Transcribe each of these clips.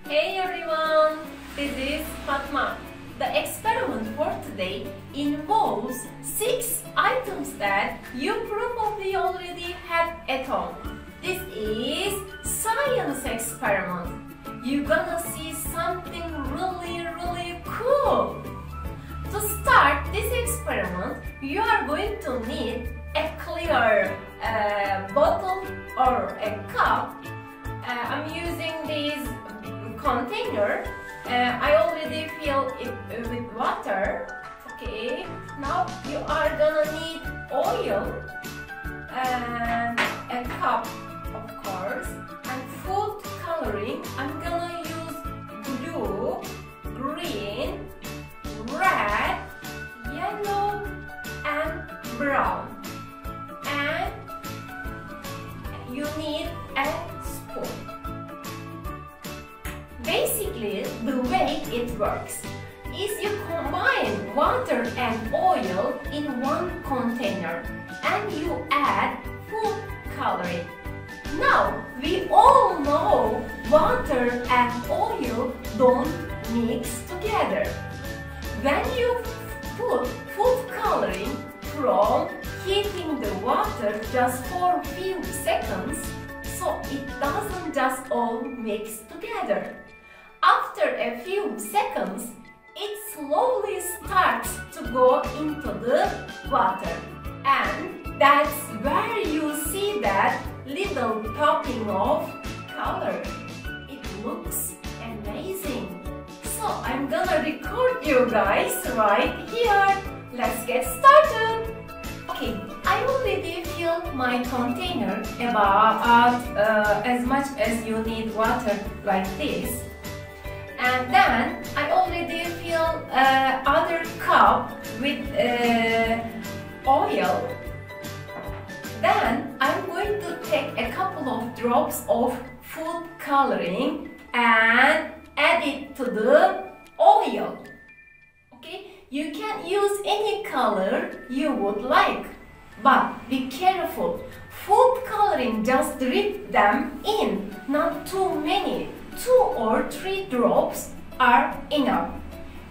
Hey everyone, this is Fatma. The experiment for today involves 6 items that you probably already had at home. This is science experiment. You're gonna see something really cool. To start this experiment, you are going to need a clear bottle or a cup. I'm using this container. I already fill it with water. Okay, now you are gonna need oil and a cup, of course, and food coloring. I'm gonna use blue, green, red, yellow, and brown. And you need a spoon. Basically, the way it works is you combine water and oil in one container and you add food coloring. Now, we all know water and oil don't mix together. When you put food coloring from heating the water just for a few seconds, so it doesn't just all mix together. After a few seconds, it slowly starts to go into the water, and that's where you see that little popping of color. It looks amazing. So I'm gonna record you guys right here. Let's get started. Okay, I already filled my container about as much as you need water, like this. And then I already fill other cup with oil. Then I'm going to take a couple of drops of food coloring and add it to the oil. Okay, you can use any color you would like, but be careful. Food coloring, just drip them in, not too many. 2 or 3 drops are enough.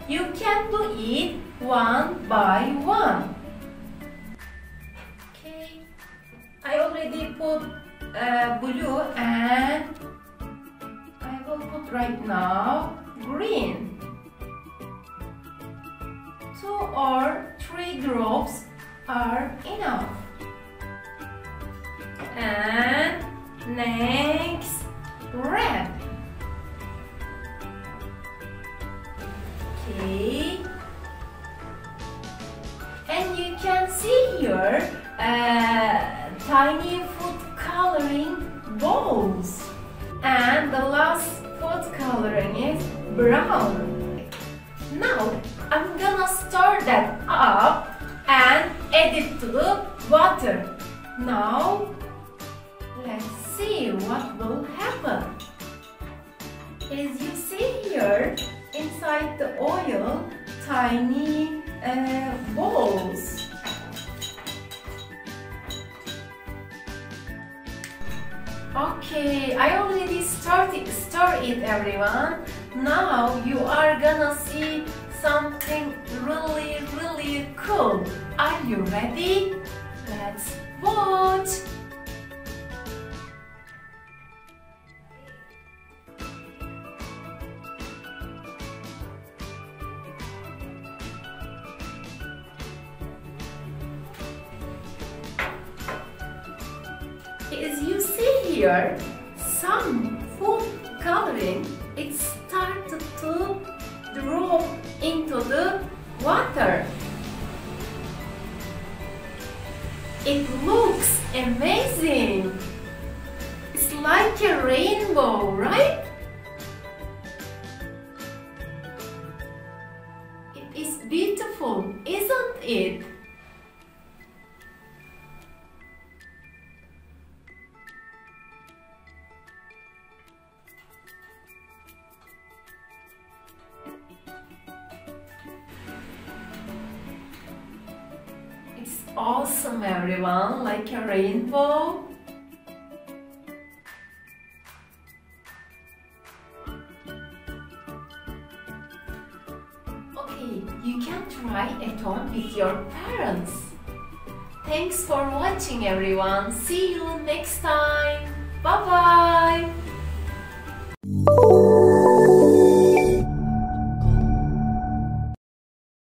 You can do it one by one. Okay, I already put blue, and I will put right now green. 2 or 3 drops are enough. And next, red. Okay, and you can see here tiny food coloring balls, and the last food coloring is brown. Now I'm gonna stir that up and add it to the water. Now let's see what will happen. As you see here, inside the oil, tiny balls. Okay, I already stir it everyone. Now you are gonna see something really cool. Are you ready? Let's watch. As you see here, some food coloring, it started to drop into the water. It looks amazing. It's like a rainbow, right? It is beautiful, isn't it? It's awesome everyone, like a rainbow. you can try at home with your parents. Thanks for watching everyone. See you next time. Bye bye.